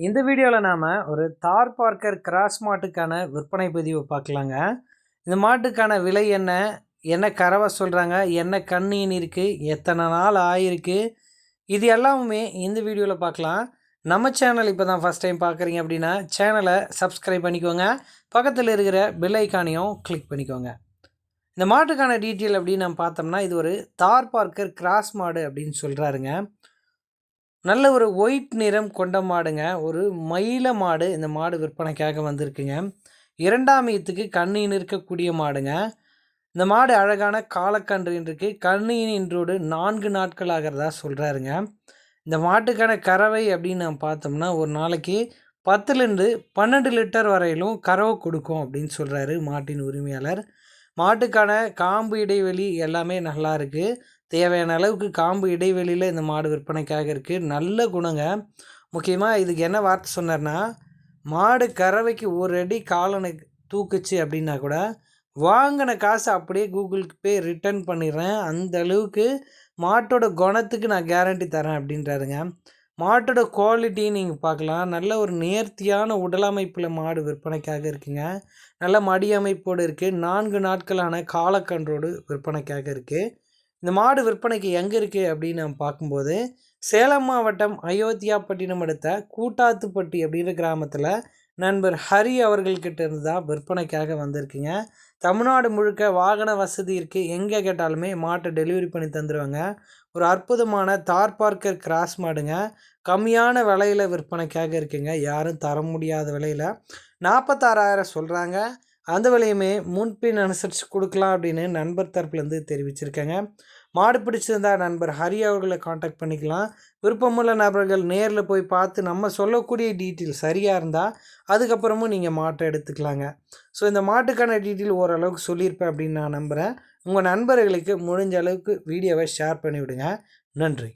இந்த வீடியோவில் நாம் ஒரு தார் பார்க்கர் கிராஸ் மாட்டுக்கான விற்பனை பதிவு பார்க்கலாங்க. இந்த மாட்டுக்கான விலை என்ன, என்ன கறவை சொல்கிறாங்க, என்ன கண்ணீன் இருக்குது, எத்தனை நாள் ஆயிருக்கு, இது எல்லாமே இந்த வீடியோவில் பார்க்கலாம். நம்ம சேனல் இப்போ தான் ஃபஸ்ட் டைம் பார்க்குறீங்க அப்படின்னா சேனலை சப்ஸ்கிரைப் பண்ணிக்கோங்க. பக்கத்தில் இருக்கிற பெல் ஐக்கானையும் கிளிக் பண்ணிக்கோங்க. இந்த மாட்டுக்கான டீட்டெயில் அப்படின்னு நம்ம பார்த்தோம்னா, இது ஒரு தார் பார்க்கர் கிராஸ் மாடு அப்படின்னு சொல்கிறாருங்க. நல்ல ஒரு ஒயிட் நிறம் கொண்ட மாடுங்க. ஒரு மயில மாடு. இந்த மாடு விற்பனைக்காக வந்திருக்குங்க. 2ஆம் ஈத்துக்கு கண்ணீன் இருக்கக்கூடிய மாடுங்க. இந்த மாடு அழகான காலக்கன்றுன்னு இருக்குது. கண்ணீன் இன்றோடு 4 நாட்கள் ஆகிறதா சொல்கிறாருங்க. இந்த மாட்டுக்கான கறவை அப்படின்னு நம்ம பார்த்தோம்னா, ஒரு நாளைக்கு 10லேருந்து 12 லிட்டர் வரையிலும் கறவை கொடுக்கும் அப்படின்னு சொல்கிறாரு மாட்டின் உரிமையாளர். மாட்டுக்கான காம்பு இடைவெளி எல்லாமே நல்லா இருக்குது. தேவையான அளவுக்கு காம்பு இடைவெளியில் இந்த மாடு விற்பனைக்காக இருக்குது. நல்ல குணங்க. முக்கியமாக இதுக்கு என்ன வார்த்தை சொன்னார்னா, மாடு கறவைக்கு ஒரு அடி காலனை தூக்குச்சு அப்படின்னா கூட வாங்கின காசு அப்படியே கூகுளுக்கு பே ரிட்டர்ன் பண்ணிடுறேன். அந்த அளவுக்கு மாட்டோட குணத்துக்கு நான் கேரண்டி தரேன் அப்படின்றாருங்க. மாட்டோட குவாலிட்டி நீங்கள் பார்க்கலாம். நல்ல ஒரு நேர்த்தியான உடலமைப்பில் மாடு விற்பனைக்காக இருக்குங்க. நல்ல மடி அமைப்போடு இருக்குது. 4 நாட்களான காலக்கன்றோடு விற்பனைக்காக இருக்குது. இந்த மாடு விற்பனைக்கு எங்கே இருக்குது அப்படின்னு நம்ம பார்க்கும்போது, சேலம் மாவட்டம் அயோத்தியாப்பட்டினம் அடுத்த கூட்டாத்துப்பட்டி அப்படின்ற கிராமத்தில் நண்பர் ஹரி அவர்கள்கிட்ட இருந்து தான் விற்பனைக்காக வந்திருக்குங்க. தமிழ்நாடு முழுக்க வாகன வசதி இருக்குது. எங்கே கேட்டாலுமே மாட்டை டெலிவரி பண்ணி தந்துடுவாங்க. ஒரு அற்புதமான தார் பார்க்கர் கிராஸ் மாடுங்க. கம்மியான விலையில் விற்பனைக்காக இருக்குங்க. யாரும் தர முடியாத விலையில் 46,000 சொல்கிறாங்க. அந்த விலையுமே முன்பின் அனுசரித்து கொடுக்கலாம் அப்படின்னு நண்பர் தரப்புலேருந்து தெரிவிச்சிருக்கேங்க. மாடு பிடிச்சிருந்தா நண்பர் ஹரி அவர்களை காண்டாக்ட் பண்ணிக்கலாம். விருப்பமுள்ள நபர்கள் நேரில் போய் பார்த்து நம்ம சொல்லக்கூடிய டீட்டெயில் சரியாக இருந்தால் அதுக்கப்புறமும் நீங்கள் மாட்டை எடுத்துக்கலாங்க. ஸோ இந்த மாட்டுக்கான டீட்டெயில் ஓரளவுக்கு சொல்லியிருப்பேன் அப்படின்னு நான் நம்புகிறேன். உங்கள் நண்பர்களுக்கு முடிஞ்ச அளவுக்கு வீடியோவை ஷேர் பண்ணிவிடுங்க. நன்றி.